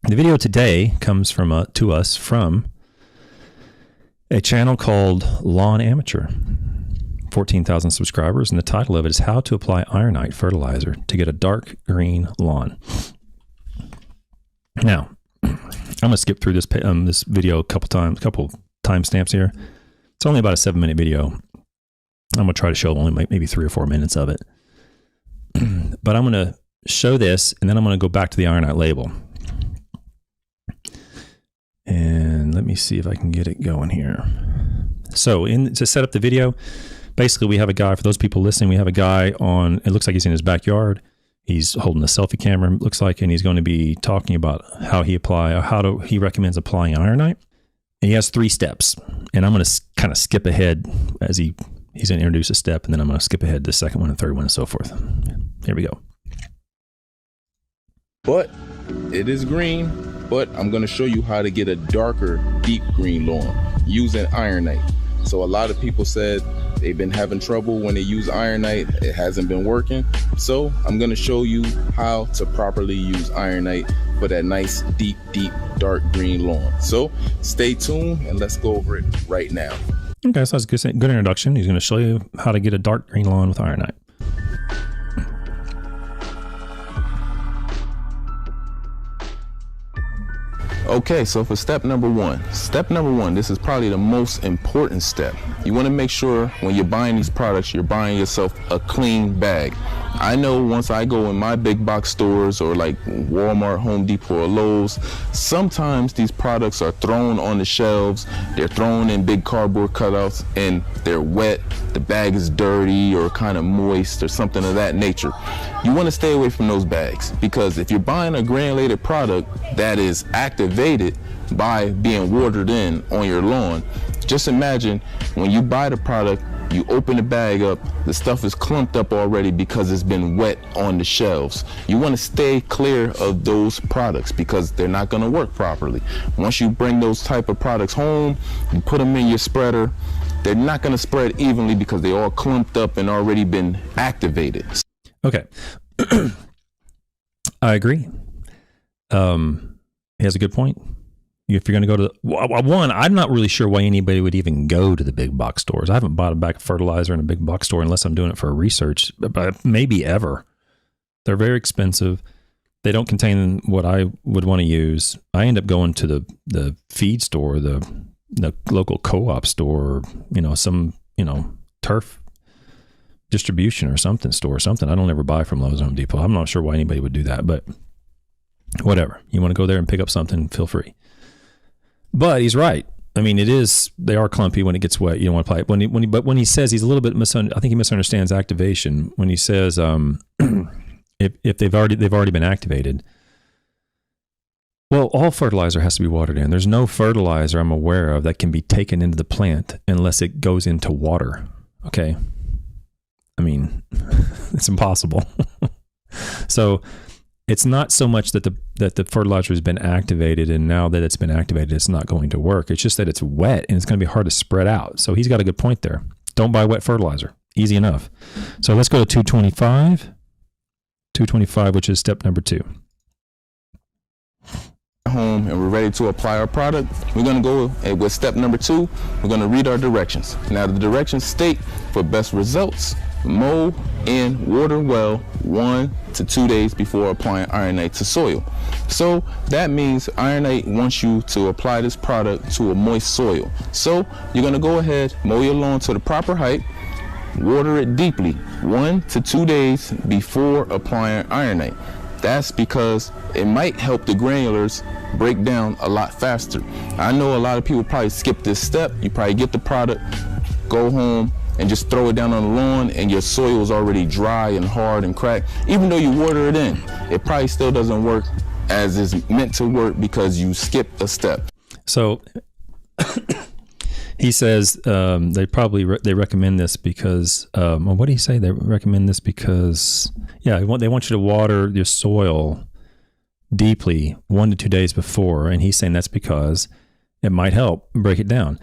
The video today comes to us from a channel called Lawn Amateur, 14,000 subscribers, and the title of it is How to Apply Ironite Fertilizer to Get a Dark Green Lawn. Now, I'm going to skip through this video a couple timestamps here. It's only about a 7-minute video. I'm going to try to show only maybe 3 or 4 minutes of it. But I'm going to show this, and then I'm going to go back to the Ironite label. And let me see if I can get it going here. So to set up the video, basically we have a guy, for those people listening, we have a guy on, it looks like he's in his backyard. He's holding a selfie camera, it looks like, and he's going to be talking about how he recommends applying Ironite. And he has 3 steps. And I'm going to kind of skip ahead as he's going to introduce a step, and then I'm going to skip ahead to the second one and third one and so forth. Here we go. But it is green, but I'm going to show you how to get a darker, deep green lawn using Ironite. So a lot of people said they've been having trouble when they use Ironite. It hasn't been working. So I'm going to show you how to properly use Ironite for that nice, deep, dark green lawn. So stay tuned and let's go over it right now. Okay, so that's a good introduction. He's going to show you how to get a dark green lawn with Ironite. Okay, so for step number one, this is probably the most important step. You want to make sure when you're buying these products, you're buying yourself a clean bag. I know once I go in my big box stores or like Walmart, Home Depot, or Lowe's, sometimes these products are thrown on the shelves, they're thrown in big cardboard cutouts, and they're wet, the bag is dirty or kind of moist or something of that nature. You want to stay away from those bags, because if you're buying a granulated product that is activated by being watered in on your lawn, just imagine when you buy the product, you open the bag up, the stuff is clumped up already because it's been wet on the shelves. You want to stay clear of those products because they're not going to work properly. Once you bring those type of products home, you put them in your spreader, they're not going to spread evenly because they're all clumped up and already been activated. Okay. I agree. He has a good point. If you're going to go to one, I'm not really sure why anybody would even go to the big box stores. I haven't bought a bag of fertilizer in a big box store unless I'm doing it for research, but maybe ever. They're very expensive. They don't contain what I would want to use. I end up going to the feed store, the local co-op store, some turf distribution or something store, something. I don't ever buy from Lowe's or Home Depot. I'm not sure why anybody would do that, but whatever. You want to go there and pick up something, feel free. But he's right. I mean, they are clumpy when it gets wet. You don't want to apply it. But when he says, he's a little bit I think he misunderstands activation when he says if they've already been activated. Well, all fertilizer has to be watered in. There's no fertilizer I'm aware of that can be taken into the plant unless it goes into water. Okay. I mean, it's impossible. So it's not so much that the fertilizer has been activated, and now that it's been activated, it's not going to work. It's just that it's wet and it's going to be hard to spread out. So he's got a good point there. Don't buy wet fertilizer. Easy enough. So let's go to 225. 225, which is step number 2. Home and we're ready to apply our product. We're going to go with step number 2. We're going to read our directions. Now the directions state, for best results, mow and water well 1 to 2 days before applying Ironite to soil. So that means Ironite wants you to apply this product to a moist soil. So you're going to go ahead, mow your lawn to the proper height, water it deeply 1 to 2 days before applying Ironite. That's because it might help the granulars break down a lot faster. I know a lot of people probably skip this step. You probably get the product, go home, and just throw it down on the lawn, and your soil is already dry and hard and cracked. Even though you water it in, it probably still doesn't work as it's meant to work because you skipped a step. So he says they recommend this because, what did he say? They recommend this because, they want you to water your soil deeply 1 to 2 days before, and he's saying that's because it might help break it down.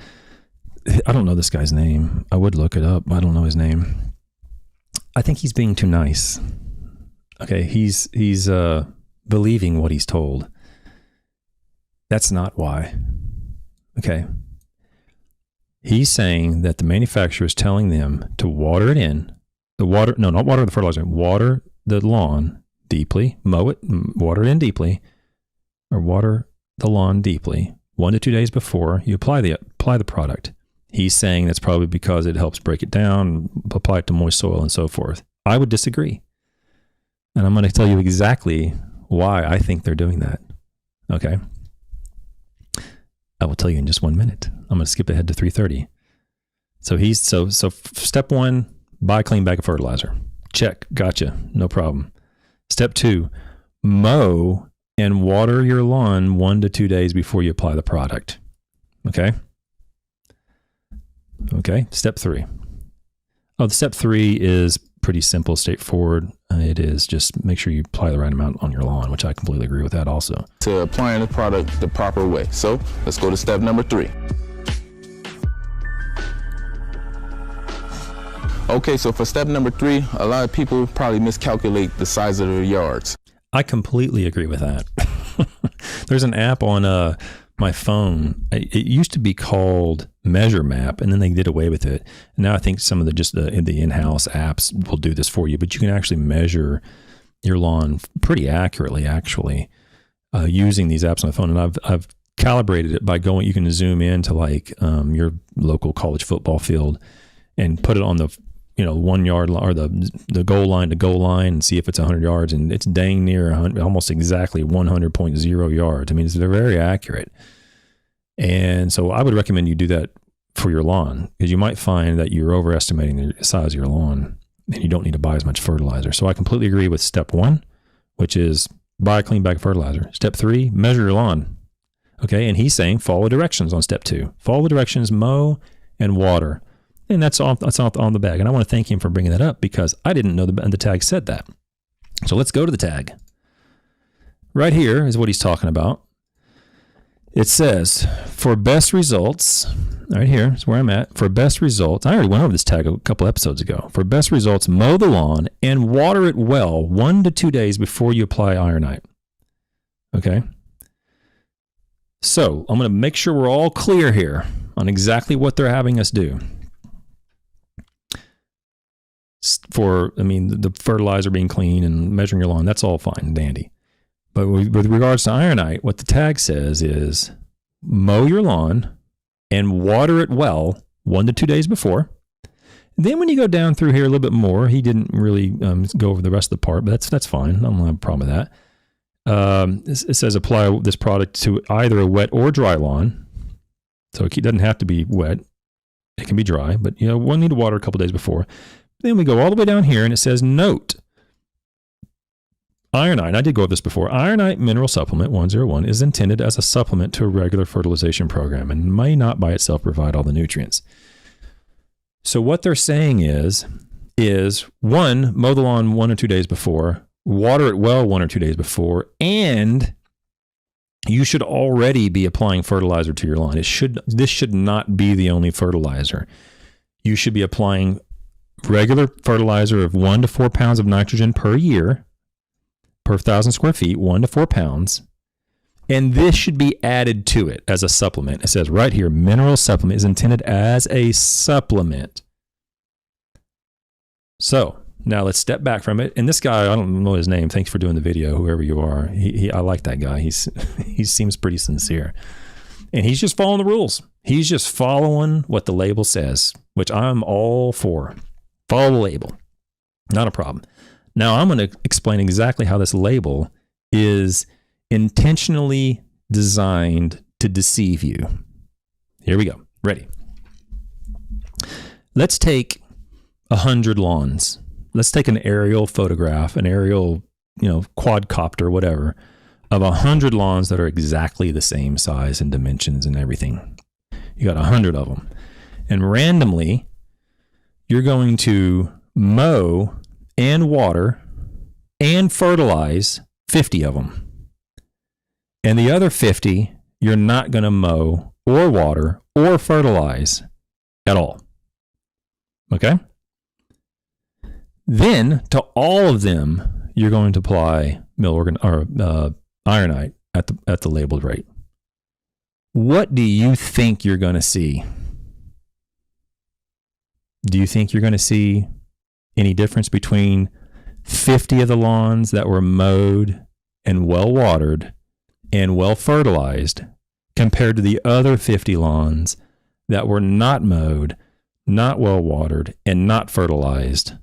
I don't know this guy's name. I would look it up. I don't know his name. I think he's being too nice. Okay, he's believing what he's told. That's not why. Okay. He's saying that the manufacturer is telling them to water it in. Not water the fertilizer, water the lawn deeply, mow it, water it in deeply, or water the lawn deeply 1 to 2 days before you apply the product. He's saying that's probably because it helps break it down, apply it to moist soil and so forth. I would disagree. And I'm going to tell you exactly why I think they're doing that. Okay. I will tell you in just 1 minute. I'm going to skip ahead to 3:30. So step 1, buy a clean bag of fertilizer. Check. Gotcha. No problem. Step 2, mow and water your lawn 1 to 2 days before you apply the product. Okay. Okay. Step 3. Step 3 is pretty simple, straightforward. It is just make sure you apply the right amount on your lawn, which I completely agree with that also. To applying the product the proper way. So let's go to step number 3. Okay, so for step number 3, a lot of people probably miscalculate the size of their yards. I completely agree with that. There's an app on my phone. It used to be called Measure Map, and then they did away with it. And now I think some of the in-house apps will do this for you, but you can actually measure your lawn pretty accurately, actually, using these apps on the phone. And I've calibrated it by going. You can zoom into like your local college football field and put it on the 1 yard line or the goal line to goal line and see if it's 100 yards, and it's dang near almost exactly 100.0 yards. I mean, they're very accurate. And so I would recommend you do that for your lawn, because you might find that you're overestimating the size of your lawn and you don't need to buy as much fertilizer. So I completely agree with step 1, which is buy a clean bag of fertilizer. Step 3, measure your lawn. Okay. And he's saying follow directions on step 2. Follow the directions, mow and water. And that's on the bag. And I want to thank him for bringing that up, because I didn't know the tag said that. So let's go to the tag. Right here is what he's talking about. It says, for best results, right here is where I'm at. For best results, I already went over this tag a couple episodes ago. For best results, mow the lawn and water it well 1 to 2 days before you apply Ironite. Okay? So I'm going to make sure we're all clear here on exactly what they're having us do. The fertilizer being clean and measuring your lawn, that's all fine and dandy. But with regards to Ironite, what the tag says is mow your lawn and water it well 1 to 2 days before. And then when you go down through here a little bit more, he didn't really go over the rest of the part, but that's fine. I don't have a problem with that. It says apply this product to either a wet or dry lawn. So it doesn't have to be wet. It can be dry, but we'll need to water a couple days before. Then we go all the way down here and it says note. Ironite, I did go over this before. Ironite mineral supplement 101 is intended as a supplement to a regular fertilization program and may not by itself provide all the nutrients. So what they're saying is 1, mow the lawn 1 or 2 days before, water it well 1 or 2 days before, and you should already be applying fertilizer to your lawn. This should not be the only fertilizer. You should be applying regular fertilizer of 1 to 4 pounds of nitrogen per year, per 1,000 square feet, 1 to 4 pounds. And this should be added to it as a supplement. It says right here, mineral supplement is intended as a supplement. So now let's step back from it. And this guy, I don't know his name. Thanks for doing the video, whoever you are. I like that guy. He seems pretty sincere. And he's just following the rules. He's just following what the label says, which I'm all for. Follow the label. Not a problem. Now I'm going to explain exactly how this label is intentionally designed to deceive you. Here we go. Ready? Let's take 100 lawns. Let's take an aerial photograph, an aerial, quadcopter, whatever, of 100 lawns that are exactly the same size and dimensions and everything. You got 100 of them. And randomly, you're going to mow and water and fertilize 50 of them. And the other 50, you're not going to mow or water or fertilize at all. Okay? Then to all of them, you're going to apply Ironite at the labeled rate. What do you think you're going to see? Do you think you're going to see any difference between 50 of the lawns that were mowed and well watered and well fertilized compared to the other 50 lawns that were not mowed, not well watered, and not fertilized?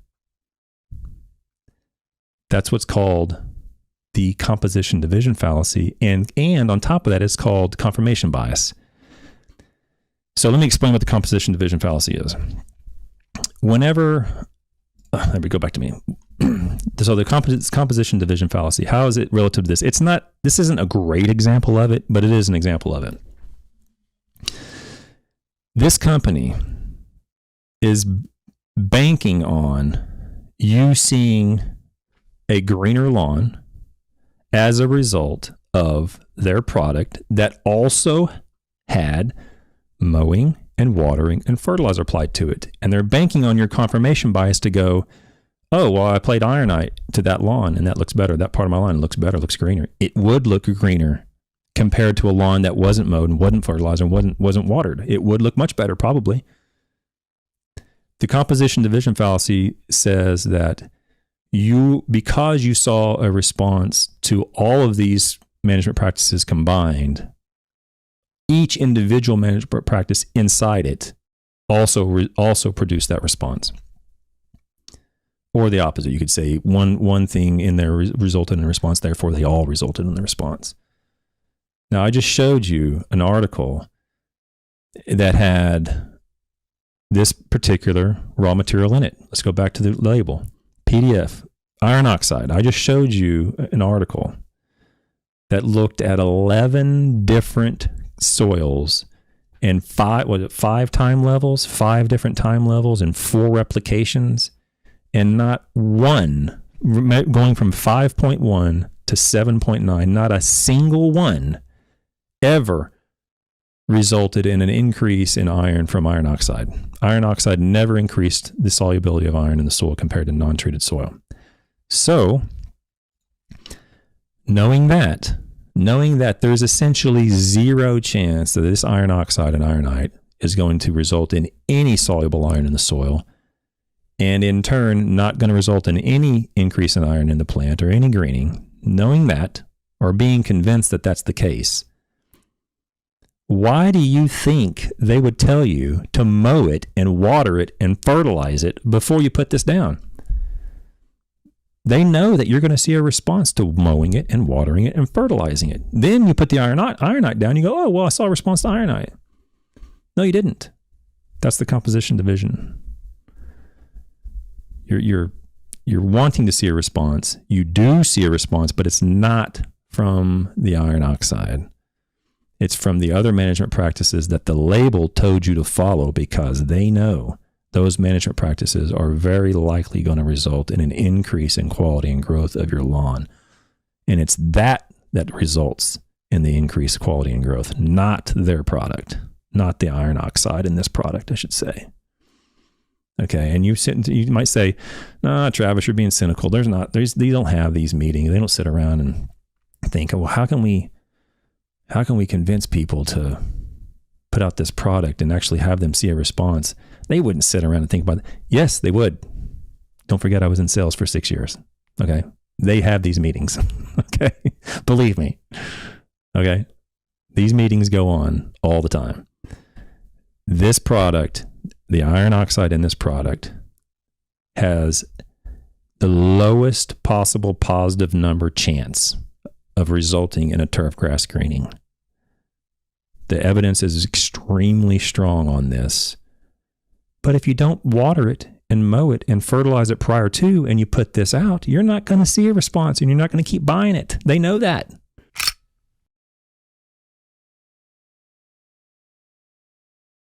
That's what's called the composition division fallacy. And on top of that, it's called confirmation bias. So let me explain what the composition division fallacy is. Whenever, let me go back to me. So the composition division fallacy, how is it relative to this? This isn't a great example of it, but it is an example of it. This company is banking on you seeing a greener lawn as a result of their product that also had mowing and watering and fertilizer applied to it. And they're banking on your confirmation bias to go, oh, well, I applied Ironite to that lawn and that looks better. That part of my lawn looks better, looks greener. It would look greener compared to a lawn that wasn't mowed and wasn't fertilized and wasn't watered. It would look much better, probably. The composition division fallacy says that because you saw a response to all of these management practices combined, each individual management practice inside it also produced that response. Or the opposite, you could say one thing in there resulted in a response, therefore they all resulted in the response. Now, I just showed you an article that had this particular raw material in it. Let's go back to the label. PDF, iron oxide. I just showed you an article that looked at 11 different soils and 5 different time levels and 4 replications, and not one, going from 5.1 to 7.9, not a single one ever resulted in an increase in iron from iron oxide. Iron oxide never increased the solubility of iron in the soil compared to non-treated soil. So, knowing that there's essentially zero chance that this iron oxide and ironite is going to result in any soluble iron in the soil, and in turn, not going to result in any increase in iron in the plant or any greening, knowing that, or being convinced that that's the case, why do you think they would tell you to mow it and water it and fertilize it before you put this down? They know that you're going to see a response to mowing it and watering it and fertilizing it. Then you put the ironite down. You go, oh, well, I saw a response to ironite. No, you didn't. That's the composition division. You're wanting to see a response. You do see a response, but it's not from the iron oxide. It's from the other management practices that the label told you to follow, because they know those management practices are very likely going to result in an increase in quality and growth of your lawn. And it's that results in the increased quality and growth, not their product, not the iron oxide in this product, I should say. Okay, and you might say, "Nah, Travis, you're being cynical. They don't have these meetings. They don't sit around and think, well, how can we convince people to put out this product and actually have them see a response?" They wouldn't sit around and think about it. Yes, they would. Don't forget, I was in sales for 6 years. Okay, they have these meetings. Okay, believe me. Okay, these meetings go on all the time. This product, the iron oxide in this product, has the lowest possible positive number chance of resulting in a turfgrass greening. The evidence is extremely strong on this. But if you don't water it and mow it and fertilize it prior to, and you put this out, you're not going to see a response, and you're not going to keep buying it. They know that.